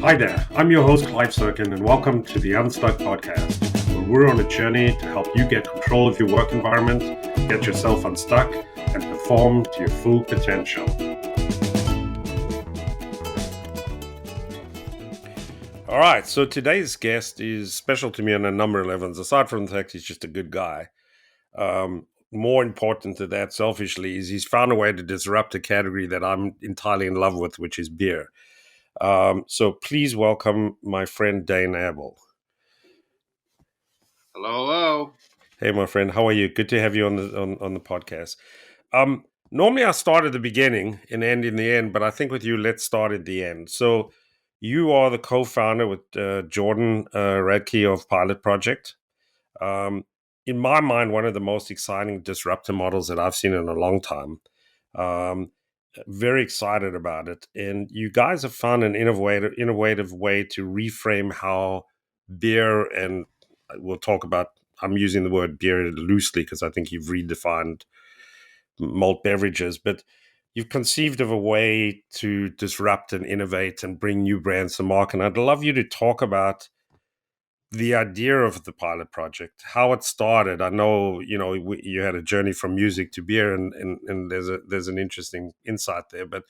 Hi there, I'm your host Clive Serkin, and welcome to the Unstuck podcast, where we're on a journey to help you get control of your work environment, get yourself unstuck, and perform to your full potential. All right, so today's guest is special to me on a number of levels, aside from the fact he's just a good guy. More important to that, selfishly, is he's found a way to disrupt a category that I'm entirely in love with, which is beer. So please welcome my friend Dane Abel. Hello. Hey, my friend, how are you? Good to have you on the podcast. Normally I start at the beginning and end in the end, but I think with you, let's start at the end. So you are the co-founder with Jordan Radke of Pilot Project. In my mind, one of the most exciting disruptor models that I've seen in a long time. Very excited about it. And you guys have found an innovative way to reframe how beer, and we'll talk about, I'm using the word beer loosely because I think you've redefined malt beverages, but you've conceived of a way to disrupt and innovate and bring new brands to market. And I'd love you to talk about the idea of the Pilot Project, how it started. I know, you had a journey from music to beer, and there's an interesting insight there. But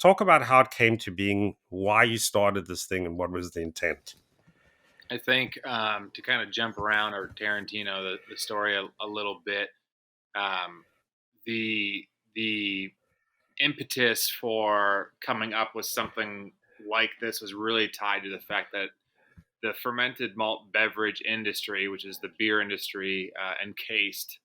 talk about how it came to being, why you started this thing, and what was the intent. I think to kind of jump around or Tarantino the story a little bit, the impetus for coming up with something like this was really tied to the fact that the fermented malt beverage industry, which is the beer industry encased,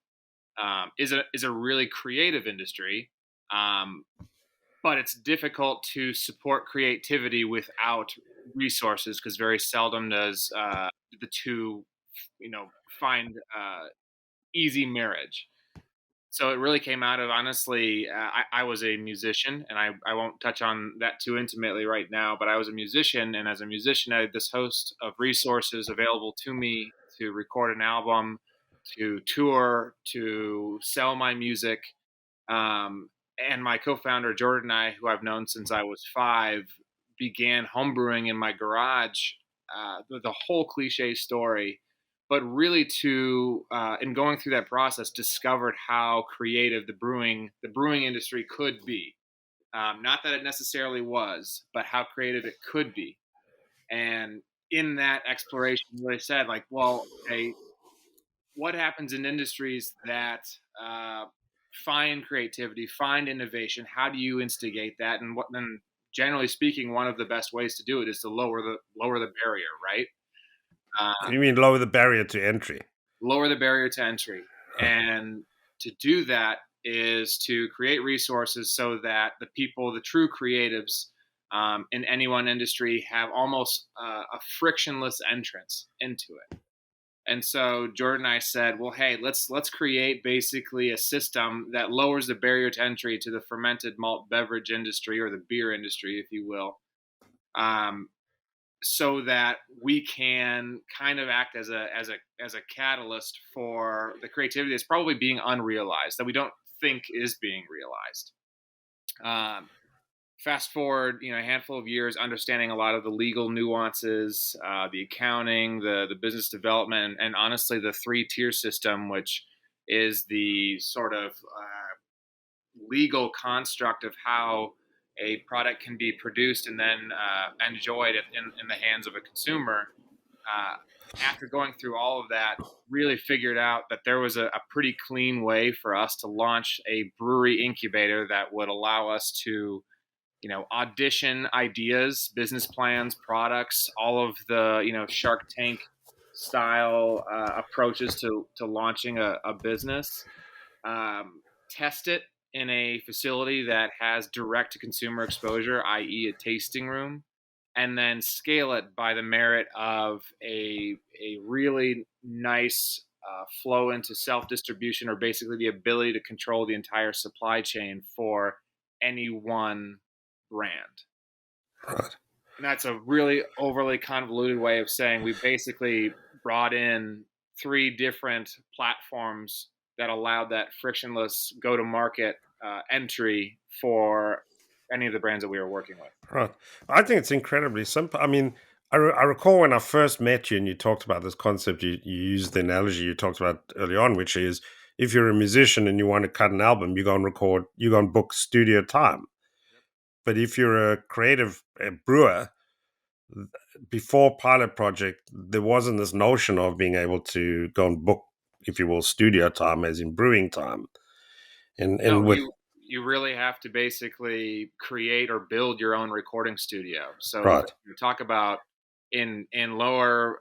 is a really creative industry. But it's difficult to support creativity without resources because very seldom does the two, find easy marriage. So it really came out of, honestly, I was a musician, and I won't touch on that too intimately right now, but I was a musician, and as a musician, I had this host of resources available to me to record an album, to tour, to sell my music. And my co-founder Jordan and I, who I've known since I was 5, began homebrewing in my garage. The whole cliche story, but really in going through that process, discovered how creative the brewing industry could be. Not that it necessarily was, but how creative it could be. And in that exploration, really said, like, well, okay, what happens in industries that find creativity, find innovation? How do you instigate that? And what then? Generally speaking, one of the best ways to do it is to lower the barrier, right? You mean lower the barrier to entry? Lower the barrier to entry, and to do that is to create resources so that the people, the true creatives in any one industry, have almost a frictionless entrance into it. And so Jordan and I said, well, hey, let's create basically a system that lowers the barrier to entry to the fermented malt beverage industry, or the beer industry, if you will, so that we can kind of act as a catalyst for the creativity that's probably being unrealized, that we don't think is being realized. Fast forward, a handful of years, understanding a lot of the legal nuances, the accounting, the business development, and honestly, the 3-tier system, which is the sort of legal construct of how a product can be produced and then enjoyed in the hands of a consumer. After going through all of that, really figured out that there was a pretty clean way for us to launch a brewery incubator that would allow us to audition ideas, business plans, products, all of the, Shark Tank style approaches to launching a business, test it in a facility that has direct to consumer exposure, i.e. a tasting room, and then scale it by the merit of a really nice flow into self-distribution, or basically the ability to control the entire supply chain for any one brand. Right. And that's a really overly convoluted way of saying we basically brought in 3 different platforms that allowed that frictionless go-to-market entry for any of the brands that we were working with. Right. I think it's incredibly simple. I mean, I recall when I first met you and you talked about this concept, you used the analogy you talked about early on, which is if you're a musician and you want to cut an album, you go and record, you go and book studio time. But if you're a creative brewer, before Pilot Project, there wasn't this notion of being able to go and book, if you will, studio time, as in brewing time. No, And with you really have to basically create or build your own recording studio. So if right, you talk about in lower,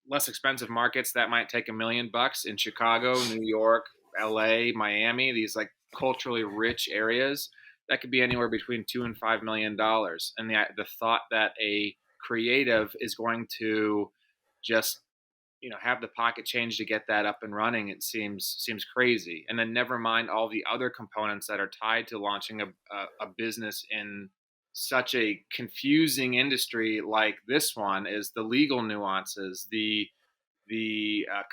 less expensive markets, that might take $1 million. In Chicago, New York, LA, Miami, these like culturally rich areas, that could be anywhere between $2 and $5 million. And the thought that a creative is going to just have the pocket change to get that up and running, it seems crazy. And then never mind all the other components that are tied to launching a business in such a confusing industry like this one, is the legal nuances, the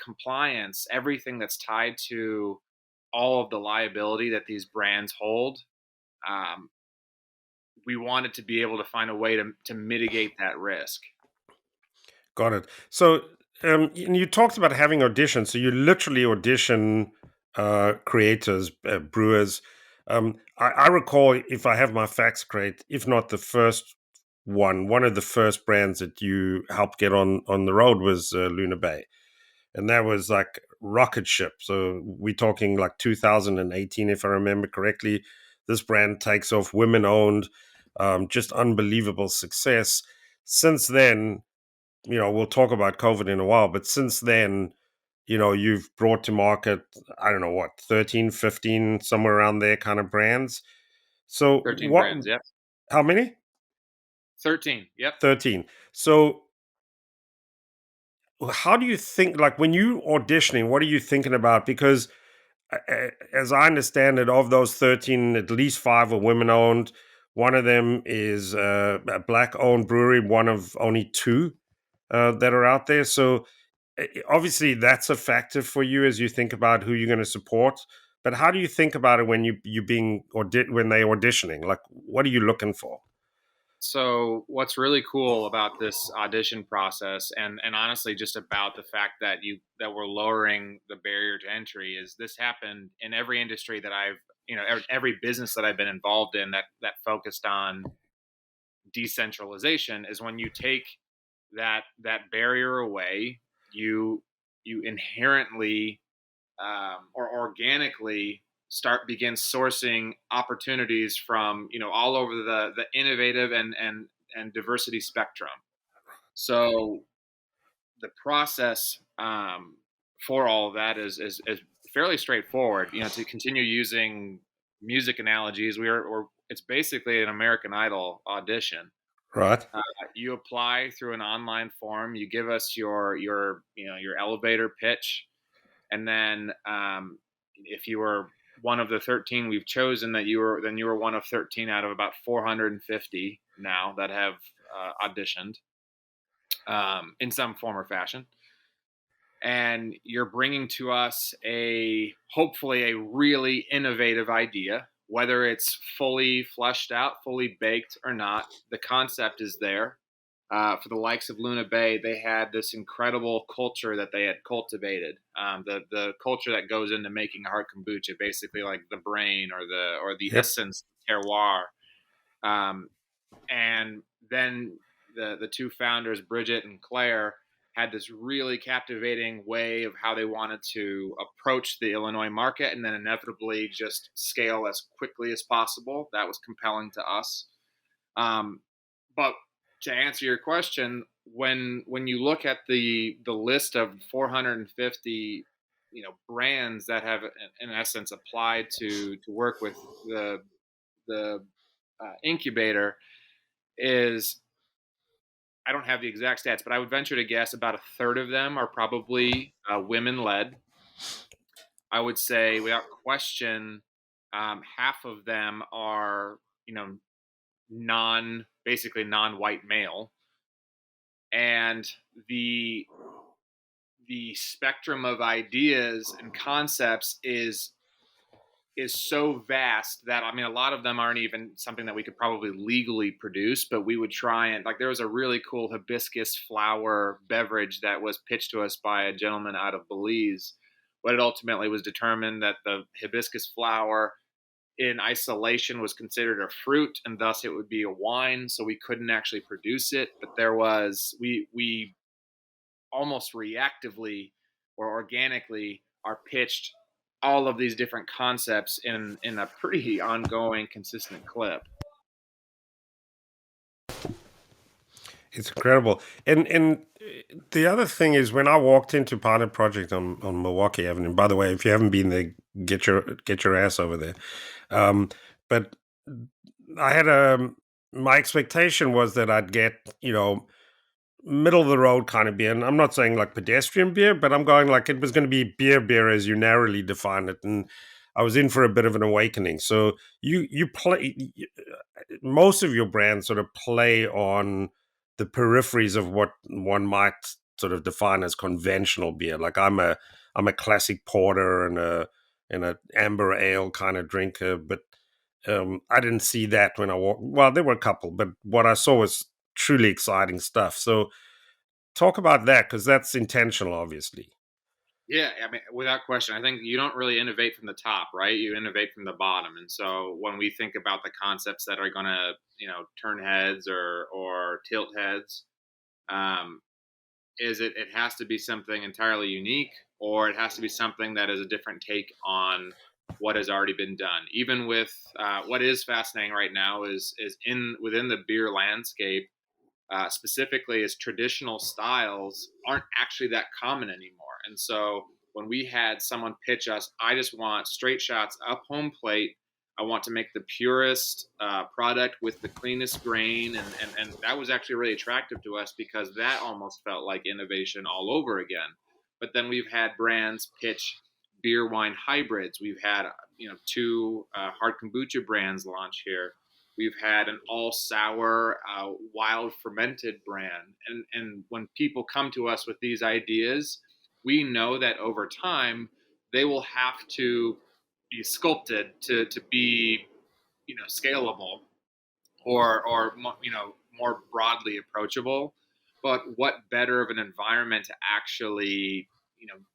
compliance, everything that's tied to all of the liability that these brands hold. um, we wanted to be able to find a way to mitigate that risk. got it. So, and you talked about having auditions. So you literally audition creators, brewers. I recall, if I have my facts correct, if not the first one of the first brands that you helped get on the road was Luna Bay, and that was like rocket ship. So we're talking like 2018, if I remember correctly. This brand takes off, women owned, just unbelievable success. Since then, we'll talk about COVID in a while, but since then, you've brought to market, I don't know what, 13, 15, somewhere around there kind of brands. So 13 brands, yep. how many? 13, yep. 13. So how do you think, like when you auditioning, what are you thinking about? Because as I understand it, of those 13, at least five are women owned. One of them is a black owned brewery, one of only two that are out there. So obviously that's a factor for you as you think about who you're going to support. But how do you think about it when you being when they auditioning? Like, what are you looking for? So what's really cool about this audition process, and honestly just about the fact that we're lowering the barrier to entry, is this happened in every industry that I've every business that I've been involved in that focused on decentralization, is when you take that barrier away, you inherently, or organically, begin sourcing opportunities from all over the innovative and diversity spectrum. So the process, for all of that is fairly straightforward. To continue using music analogies, it's basically an American Idol audition. Right. uh, you apply through an online form, you give us your elevator pitch, and then, if you were one of the 13 we've chosen, then you were one of 13 out of about 450 now that have auditioned, in some form or fashion. And you're bringing to us hopefully a really innovative idea, whether it's fully fleshed out, fully baked or not. The concept is there. For the likes of Luna Bay, they had this incredible culture that they had cultivated. The culture that goes into making hard kombucha, basically like the brain or the Yep. essence, terroir. Um, and then the two founders, Bridget and Claire, had this really captivating way of how they wanted to approach the Illinois market, and then inevitably just scale as quickly as possible. That was compelling to us. But to answer your question, when you look at the list of 450 brands that have in essence applied to work with the incubator, is, I don't have the exact stats, but I would venture to guess about a third of them are probably women led. I would say without question, half of them are basically non-white male. And the spectrum of ideas and concepts is is so vast that, I mean, a lot of them aren't even something that we could probably legally produce, but we would try and, like, there was a really cool hibiscus flower beverage that was pitched to us by a gentleman out of Belize. But it ultimately was determined that the hibiscus flower in isolation was considered a fruit, and thus it would be a wine, so we couldn't actually produce it. But there was, we almost reactively or organically are pitched all of these different concepts in a pretty ongoing, consistent clip. It's incredible. And the other thing is, when I walked into Pilot Project on Milwaukee Avenue. By the way, if you haven't been there, get your ass over there. Um, but I had my expectation was that I'd get, middle of the road kind of beer. And I'm not saying like pedestrian beer, but I'm going like it was going to be beer as you narrowly define it. And I was in for a bit of an awakening. So you play most of your brands sort of play on the peripheries of what one might sort of define as conventional beer. Like I'm a classic porter and a amber ale kind of drinker, but I didn't see that when I walked. Well, there were a couple, but what I saw was truly exciting stuff. So talk about that, because that's intentional, obviously. Yeah, I mean, without question, I think you don't really innovate from the top, right? You innovate from the bottom. And so when we think about the concepts that are going to, turn heads or tilt heads, um, is it has to be something entirely unique, or it has to be something that is a different take on what has already been done. Even with what is fascinating right now is in within the beer landscape, specifically, as traditional styles aren't actually that common anymore. And so when we had someone pitch us, I just want straight shots up home plate. I want to make the purest product with the cleanest grain. And that was actually really attractive to us because that almost felt like innovation all over again. But then we've had brands pitch beer wine hybrids. We've had, two hard kombucha brands launch here. We've had an all sour, wild fermented brand. And when people come to us with these ideas, we know that over time they will have to be sculpted to be, scalable or more broadly approachable. But what better of an environment to actually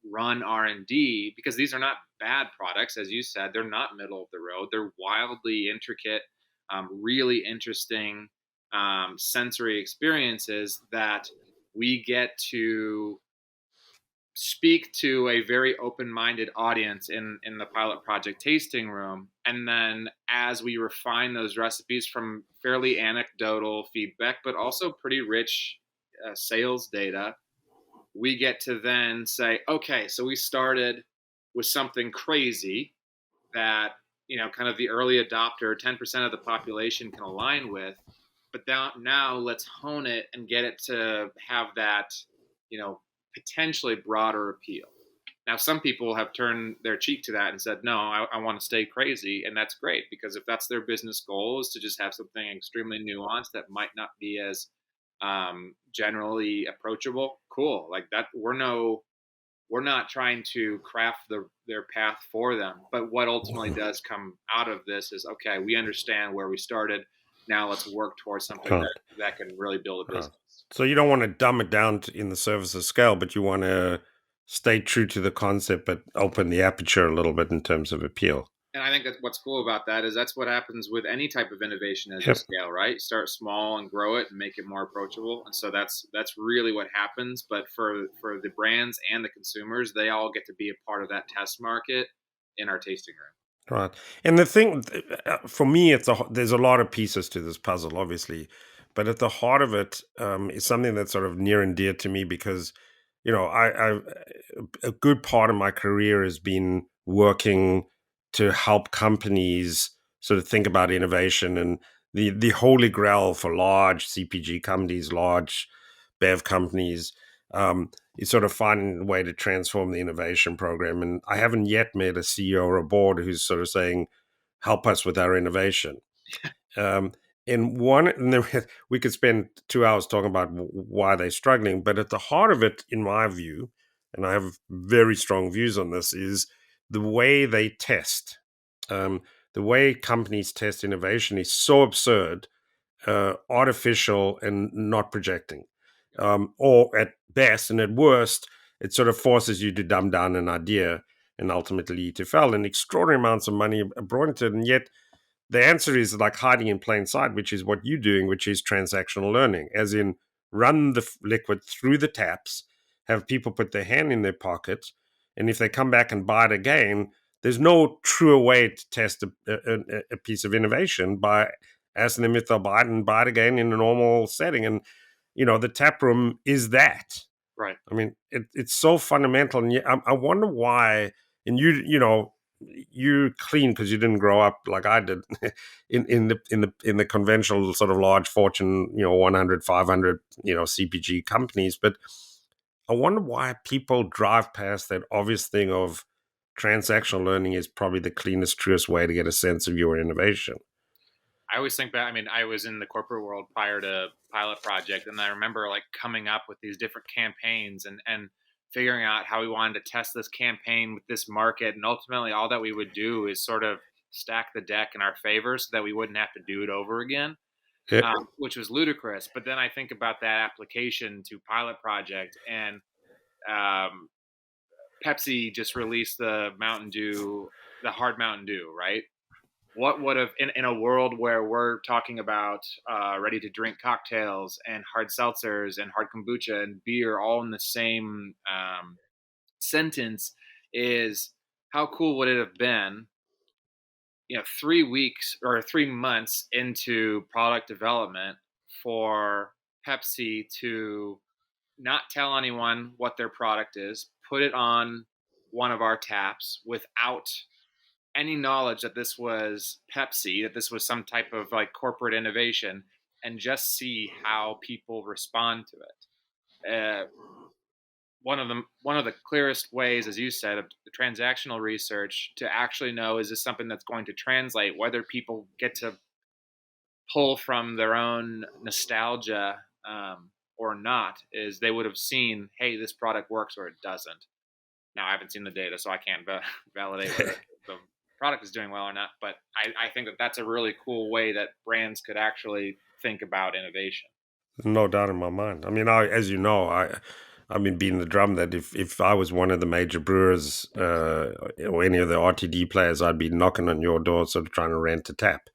run R&D, because these are not bad products, as you said. They're not middle of the road. They're wildly intricate, really interesting sensory experiences that we get to speak to a very open-minded audience in the pilot project tasting room. And then as we refine those recipes from fairly anecdotal feedback but also pretty rich sales data, we get to then say, okay, so we started with something crazy that, kind of the early adopter 10% of the population can align with, but now let's hone it and get it to have that, you know potentially broader appeal. Now, some people have turned their cheek to that and said, no, I want to stay crazy. And that's great, because if that's their business goal, is to just have something extremely nuanced that might not be as generally approachable, cool. Like that, we're not trying to craft their path for them. But what ultimately does come out of this is, okay, we understand where we started. Now let's work towards something Can't. that can really build a Uh, business. so you don't want to dumb it down in the service of scale, but you want to stay true to the concept, but open the aperture a little bit in terms of appeal. And I think that what's cool about that is that's what happens with any type of innovation as you Yep. scale, right? You start small and grow it and make it more approachable. And so that's really what happens. But for the brands and the consumers, they all get to be a part of that test market in our tasting room. Right. And the thing for me, there's a lot of pieces to this puzzle, obviously, but at the heart of it is something that's sort of near and dear to me because, I a good part of my career has been working to help companies sort of think about innovation, and the holy grail for large CPG companies, large bev companies, is sort of finding a way to transform the innovation program. And I haven't yet met a CEO or a board who's sort of saying, help us with our innovation. Um, and we could spend 2 hours talking about why they're struggling, but at the heart of it, in my view, and I have very strong views on this, is the way they test. Um, the way companies test innovation is so absurd, artificial, and not projecting. Or at best, and at worst, it sort of forces you to dumb down an idea and ultimately to fail. And extraordinary amounts of money are brought into it, and yet the answer is like hiding in plain sight, which is what you're doing, which is transactional learning, as in run the liquid through the taps, have people put their hand in their pocket, and if they come back and buy it again, there's no truer way to test a piece of innovation by asking them if they'll buy it and buy it again in a normal setting. And the tap room is that. Right. I mean, it's so fundamental, and I wonder why. And you clean because you didn't grow up like I did in the conventional sort of large fortune 100, 500 CPG companies. But I wonder why people drive past that obvious thing of transactional learning is probably the cleanest, truest way to get a sense of your innovation. I always think back. I mean, I was in the corporate world prior to Pilot Project, and I remember like coming up with these different campaigns and figuring out how we wanted to test this campaign with this market, and ultimately, all that we would do is sort of stack the deck in our favor so that we wouldn't have to do it over again, Yeah. which was ludicrous. But then I think about that application to Pilot Project, and um, Pepsi just released the Mountain Dew, the hard Mountain Dew, right? What would have in a world where we're talking about ready to drink cocktails and hard seltzers and hard kombucha and beer all in the same sentence, is how cool would it have been 3 weeks or 3 months into product development for Pepsi to not tell anyone what their product is, put it on one of our taps without any knowledge that this was Pepsi, that this was some type of like corporate innovation, and just see how people respond to it. One of the clearest ways, as you said, of the transactional research to actually know, is this something that's going to translate, whether people get to pull from their own nostalgia or not, is they would have seen, hey, this product works or it doesn't. Now, I haven't seen the data, so I can't validate whether the product is doing well or not. But I think that that's a really cool way that brands could actually think about innovation. No doubt in my mind. I mean, as you know, I've been beating the drum that if I was one of the major brewers or any of the RTD players, I'd be knocking on your door, sort of trying to rent a tap.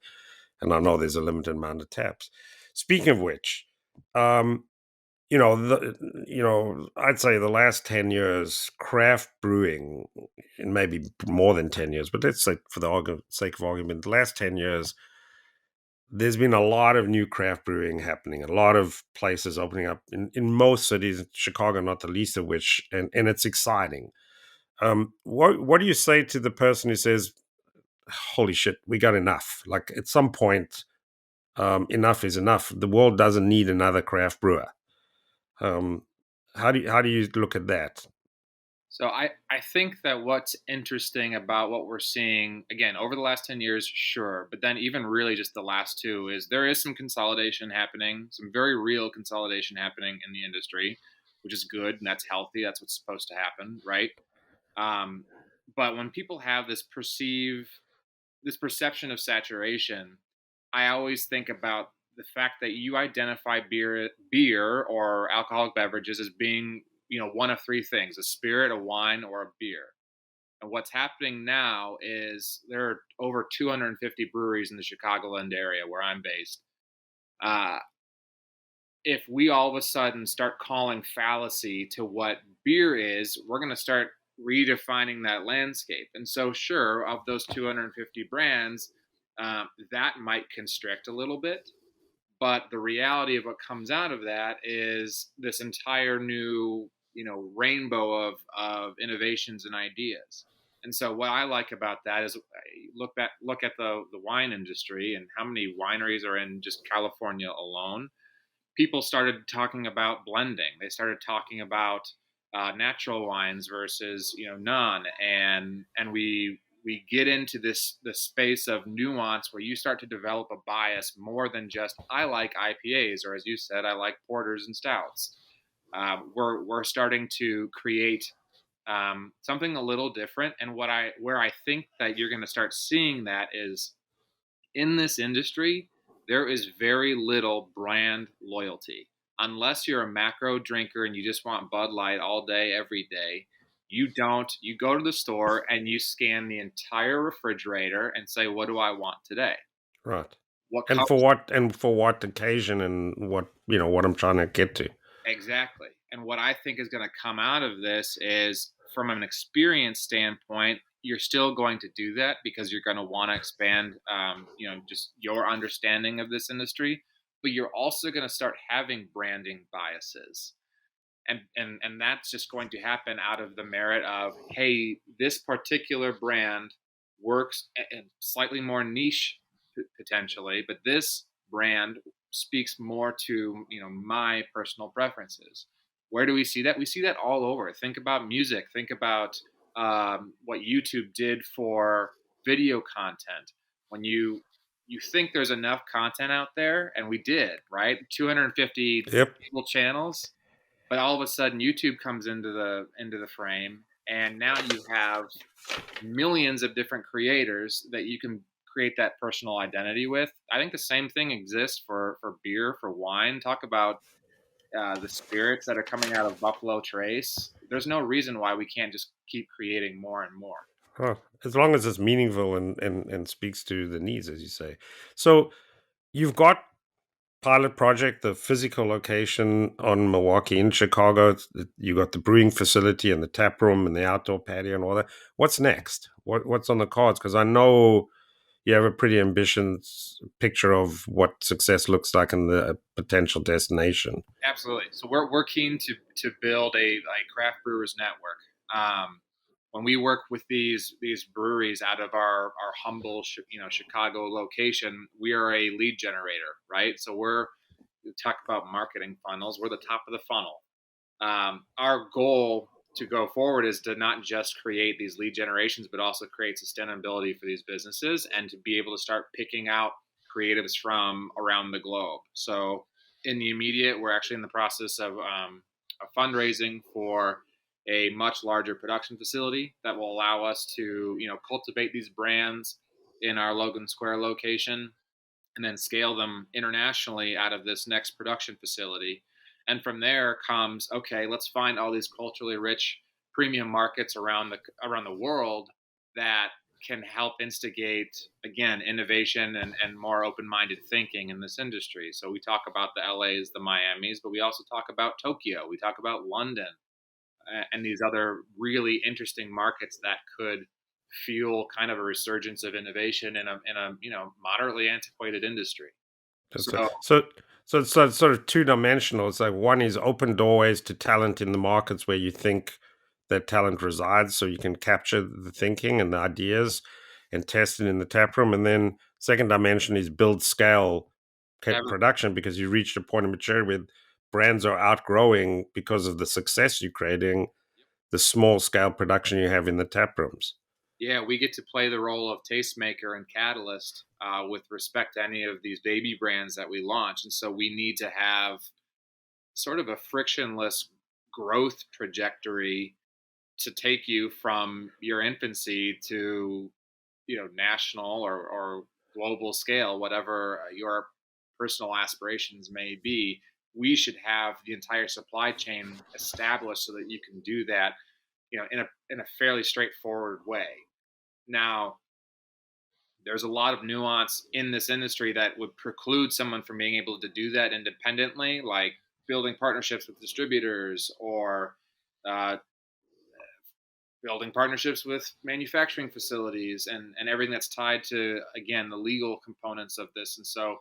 And I know there's a limited amount of taps. Speaking of which, um, I'd say the last 10 years, craft brewing, and maybe more than 10 years, but let's say for the sake of argument, the last 10 years there's been a lot of new craft brewing happening, a lot of places opening up in most cities, Chicago not the least of which, and it's exciting. What do you say to the person who says, "Holy shit, we got enough"? Like at some point, enough is enough. The world doesn't need another craft brewer. Um, how do you look at that? So I think that what's interesting about what we're seeing, again, over the last 10 years, sure, but then even really just the last two, is there is some consolidation happening, some very real consolidation happening in the industry, which is good and that's healthy. That's what's supposed to happen, right? Um, but when people have this perception of saturation, I always think about the fact that you identify beer or alcoholic beverages as being, one of three things: a spirit, a wine, or a beer. And what's happening now is there are over 250 breweries in the Chicagoland area where I'm based. Uh, if we all of a sudden start calling fallacy to what beer is, we're going to start redefining that landscape. And so, sure, of those 250 brands, that might constrict a little bit. But the reality of what comes out of that is this entire new, rainbow of innovations and ideas. And so, what I like about that is look at the wine industry and how many wineries are in just California alone. People started talking about blending. They started talking about natural wines versus none, and we get into this space of nuance where you start to develop a bias more than just I like IPAs, or as you said, I like porters and stouts. We're starting to create something a little different. And where I think that you're going to start seeing that is in this industry, there is very little brand loyalty. Unless you're a macro drinker and you just want Bud Light all day, every day, you don't. You go to the store and you scan the entire refrigerator and say, "What do I want today? Right. What And colors?" for what occasion and what I'm trying to get to. Exactly. And what I think is going to come out of this is from an experience standpoint, you're still going to do that because you're going to want to expand, just your understanding of this industry. But you're also going to start having branding biases. And that's just going to happen out of the merit of, hey, this particular brand works and slightly more niche potentially, but this brand speaks more to my personal preferences. Where do we see that? We see that all over. Think about music. Think about what YouTube did for video content. When you think there's enough content out there, and we did, right? 250 Yep. cable channels, but all of a sudden YouTube comes into the frame, and now you have millions of different creators that you can create that personal identity with. I think the same thing exists for beer, for wine. Talk about the spirits that are coming out of Buffalo Trace. There's no reason why we can't just keep creating more and more. Huh. As long as it's meaningful and speaks to the needs, as you say. So you've got Pilot Project, the physical location on Milwaukee in Chicago. You got the brewing facility and the tap room and the outdoor patio and all that. What's next? What's on the cards? Because I know you have a pretty ambitious picture of what success looks like in the potential destination. Absolutely. So we're keen to build a like craft brewers network. Um, when we work with these breweries out of our humble Chicago location, we are a lead generator, right? So we talk about marketing funnels. We're the top of the funnel. Our goal to go forward is to not just create these lead generations, but also create sustainability for these businesses and to be able to start picking out creatives from around the globe. So, in the immediate, we're actually in the process of fundraising for a much larger production facility that will allow us to, cultivate these brands in our Logan Square location and then scale them internationally out of this next production facility. And from there comes, okay, let's find all these culturally rich premium markets around the world that can help instigate again innovation and more open-minded thinking in this industry. So we talk about the LAs, the Miamis, but we also talk about Tokyo, we talk about London, and these other really interesting markets that could fuel kind of a resurgence of innovation in a moderately antiquated industry. That's So it's sort of two dimensional. It's like one is open doorways to talent in the markets where you think that talent resides, so you can capture the thinking and the ideas and test it in the tap room. And then second dimension is build scale production because you reached a point of maturity where brands are outgrowing because of the success you're creating, the small scale production you have in the tap rooms. yeah, we get to play the role of tastemaker and catalyst with respect to any of these baby brands that we launch, and so we need to have sort of a frictionless growth trajectory to take you from your infancy to national or global scale, whatever your personal aspirations may be. We should have the entire supply chain established so that you can do that in a fairly straightforward way. Now, there's a lot of nuance in this industry that would preclude someone from being able to do that independently, like building partnerships with distributors or uh, building partnerships with manufacturing facilities and everything that's tied to, again, the legal components of this. And so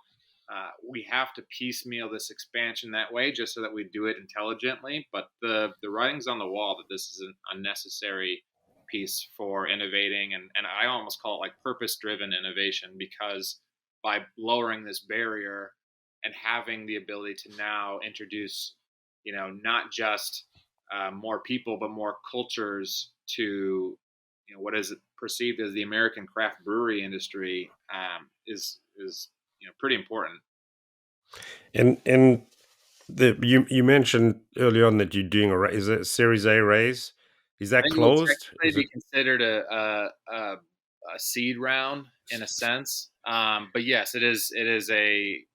we have to piecemeal this expansion that way just so that we do it intelligently. But the writing's on the wall that this is an unnecessary piece for innovating. And I almost call it like purpose driven innovation, because by lowering this barrier and having the ability to now introduce, not just more people, but more cultures to what is perceived as the American craft brewery industry is pretty important. And you mentioned early on that you're doing is it a Series A raise Is I that think it would closed? technically Is be it considered a seed round in a sense, but yes, it is a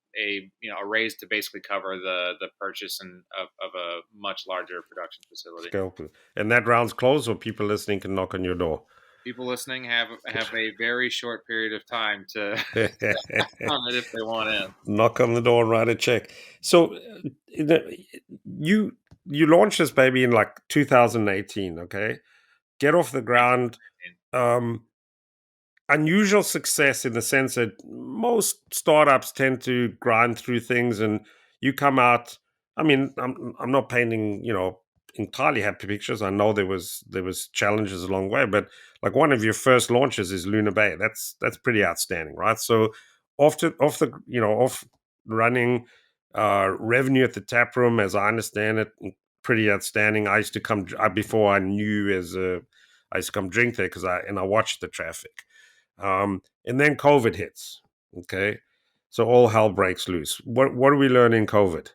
raise to basically cover the purchase of a much larger production facility. scalpel? And that round's closed, or people listening can knock on your door? People listening have a very short period of time to on it if they want in. Knock on the door and write a check. So you you launched this baby in like 2018. Okay, get off the ground. 19. Um, Unusual success in the sense that most startups tend to grind through things, and you come out. I mean, I'm not painting entirely happy pictures. I know there was challenges along the way, but like one of your first launches is Luna Bay. That's pretty outstanding, right? So off running, revenue at the tap room, as I understand it, pretty outstanding. I used to come before I knew I used to come drink there because I watched the traffic. And then COVID hits. Okay. So all hell breaks loose. What do we learn in COVID?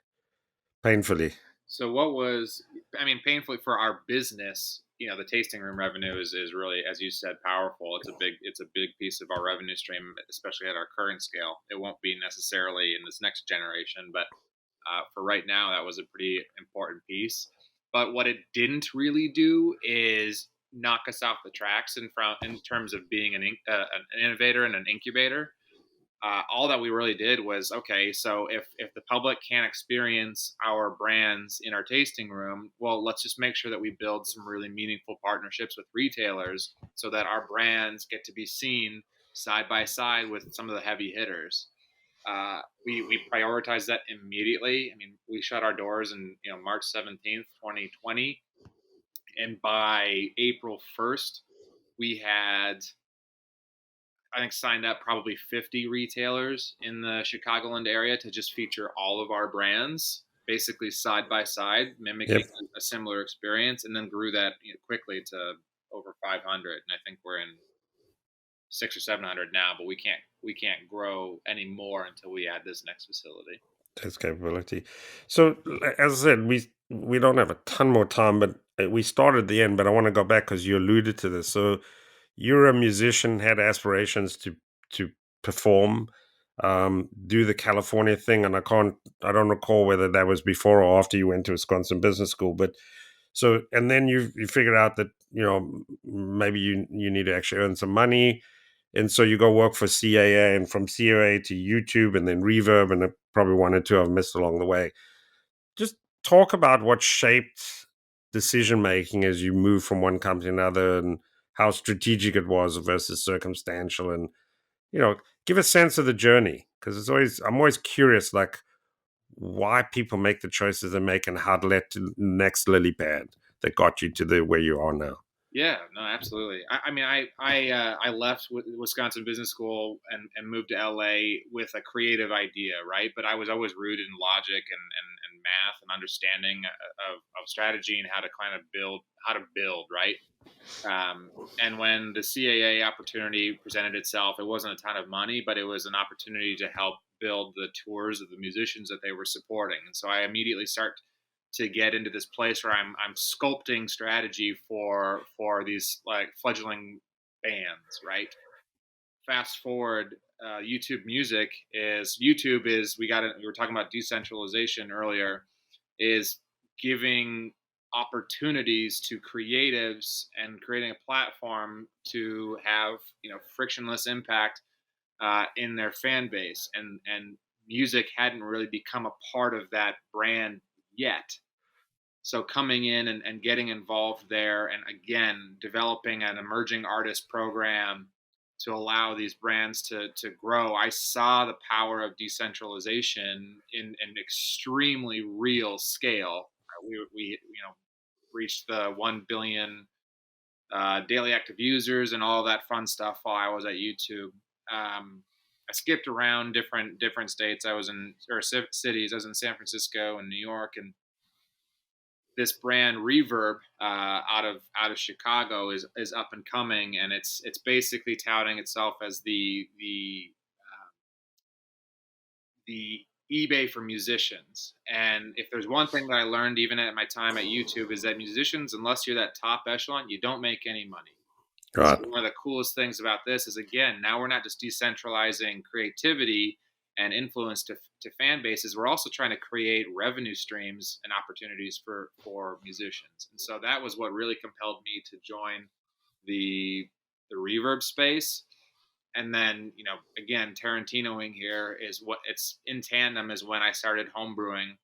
Painfully. So what was, I mean, painfully for our business, the tasting room revenue is really, as you said, powerful. It's a big piece of our revenue stream, especially at our current scale. It won't be necessarily in this next generation, but for right now, that was a pretty important piece. But what it didn't really do is knock us off the tracks in terms of being an innovator and an incubator. All that we really did was, okay, so if the public can't experience our brands in our tasting room, well, let's just make sure that we build some really meaningful partnerships with retailers so that our brands get to be seen side by side with some of the heavy hitters. We prioritized that immediately. I mean, we shut our doors in March 17th, 2020, and by April 1st, we had, I think, signed up probably 50 retailers in the Chicagoland area to just feature all of our brands, basically side by side, mimicking Yep. a similar experience, and then grew that quickly to over 500. And I think we're in 600 or 700 now, but we can't grow any more until we add this next facility. That's capability. So as I said, we don't have a ton more time, but we started at the end. But I want to go back because you alluded to this. So you're a musician, had aspirations to perform, do the California thing, and I don't recall whether that was before or after you went to Wisconsin Business School, but so and then you figured out that maybe you need to actually earn some money, and so you go work for CAA, and from CAA to YouTube, and then Reverb, and probably one or two I've missed along the way. Just talk about what shaped decision making as you move from one company to another, and how strategic it was versus circumstantial, and give a sense of the journey, because I'm always curious, like why people make the choices they make and how it led to the next lily pad that got you to the where you are now. Yeah, no, absolutely. I mean, I left Wisconsin Business School and moved to LA with a creative idea, right? But I was always rooted in logic and math and understanding of strategy and how to build, right? And when the CAA opportunity presented itself, it wasn't a ton of money, but it was an opportunity to help build the tours of the musicians that they were supporting. And so I immediately start to get into this place where I'm sculpting strategy for these like fledgling bands, right? Fast forward, YouTube is we were talking about decentralization earlier, is giving opportunities to creatives and creating a platform to have frictionless impact in their fan base, and music hadn't really become a part of that brand yet. So coming in and getting involved there, and again developing an emerging artist program to allow these brands to grow, I saw the power of decentralization in an extremely real scale. We reached the 1 billion daily active users and all that fun stuff while I was at YouTube. I skipped around different states. I was in or cities. I was in San Francisco and New York, and this brand Reverb out of Chicago is up and coming, and it's basically touting itself as the eBay for musicians. And if there's one thing that I learned even at my time at YouTube is that musicians, unless you're that top echelon, you don't make any money. Right. So one of the coolest things about this is, again, now we're not just decentralizing creativity and influence to fan bases. We're also trying to create revenue streams and opportunities for musicians. And so that was what really compelled me to join the reverb space. And then, again, Tarantinoing here is what it's in tandem is when I started homebrewing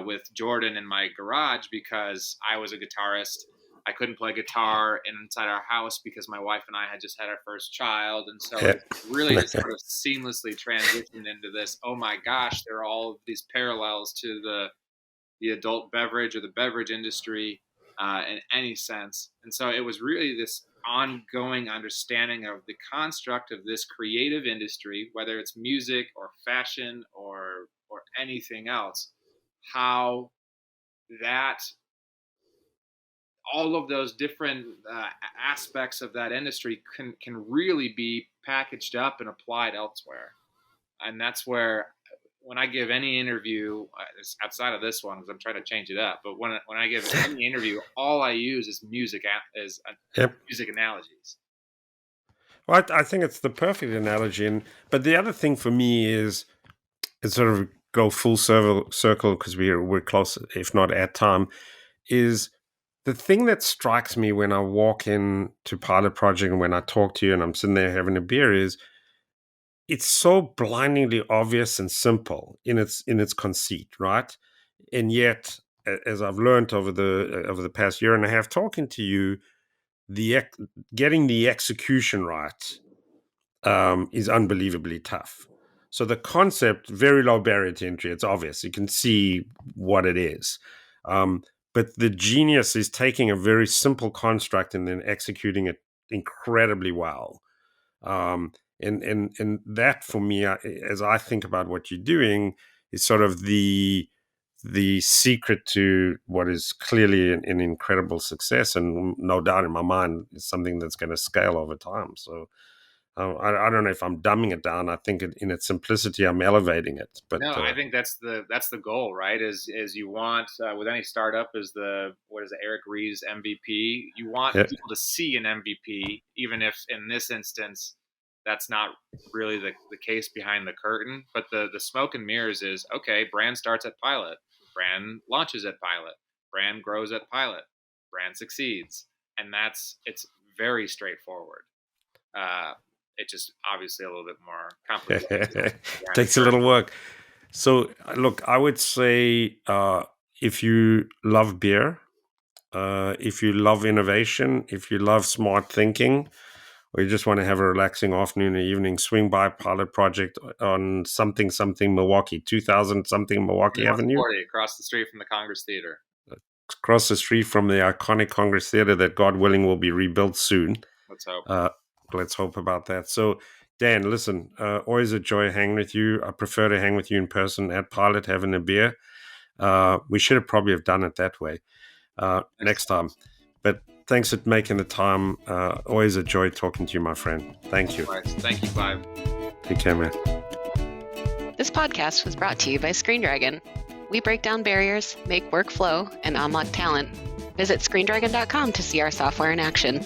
with Jordan in my garage, because I was a guitarist. I couldn't play guitar inside our house because my wife and I had just had our first child. And so it really just sort of seamlessly transitioned into this, oh my gosh, there are all of these parallels to the adult beverage or the beverage industry in any sense. And so it was really this ongoing understanding of the construct of this creative industry, whether it's music or fashion or anything else, how that all of those different aspects of that industry can really be packaged up and applied elsewhere. And that's where, when I give any interview, outside of this one, because I'm trying to change it up, but when I give any interview, all I use is music music analogies. Well, I think it's the perfect analogy. But the other thing for me is it's sort of go full circle because we're close, if not at time, is the thing that strikes me when I walk in to Pilot Project and when I talk to you and I'm sitting there having a beer is it's so blindingly obvious and simple in its conceit, right? And yet, as I've learned over the past year and a half talking to you, getting the execution right is unbelievably tough. So the concept, very low barrier to entry. It's obvious. You can see what it is. But the genius is taking a very simple construct and then executing it incredibly well. And that for me, as I think about what you're doing, is sort of the secret to what is clearly an incredible success, and no doubt in my mind is something that's going to scale over time. So I don't know if I'm dumbing it down. I think in its simplicity, I'm elevating it. But no, I think that's the goal, right? Is you want with any startup is Eric Ries's MVP. You want people to see an MVP, even if in this instance that's not really the case behind the curtain. But the smoke and mirrors is, okay, brand starts at Pilot, brand launches at Pilot, brand grows at Pilot, brand succeeds, and it's very straightforward. It's just obviously a little bit more complicated. Takes a little work. So, look, I would say if you love beer, if you love innovation, if you love smart thinking, or you just want to have a relaxing afternoon or evening, swing by Pilot Project on something Milwaukee, 2000 something Milwaukee Avenue. Across the street from the Congress Theater. Across the street from the iconic Congress Theater that, God willing, will be rebuilt soon. Let's hope. Let's hope about that. So, Dan, listen, always a joy hanging with you. I prefer to hang with you in person at Pilot, having a beer. We should have probably have done it that way next time. But thanks for making the time. Always a joy talking to you, my friend. Thank you. Right. Thank you, Clive. Take care, man. This podcast was brought to you by Screen Dragon. We break down barriers, make work flow, and unlock talent. Visit screendragon.com to see our software in action.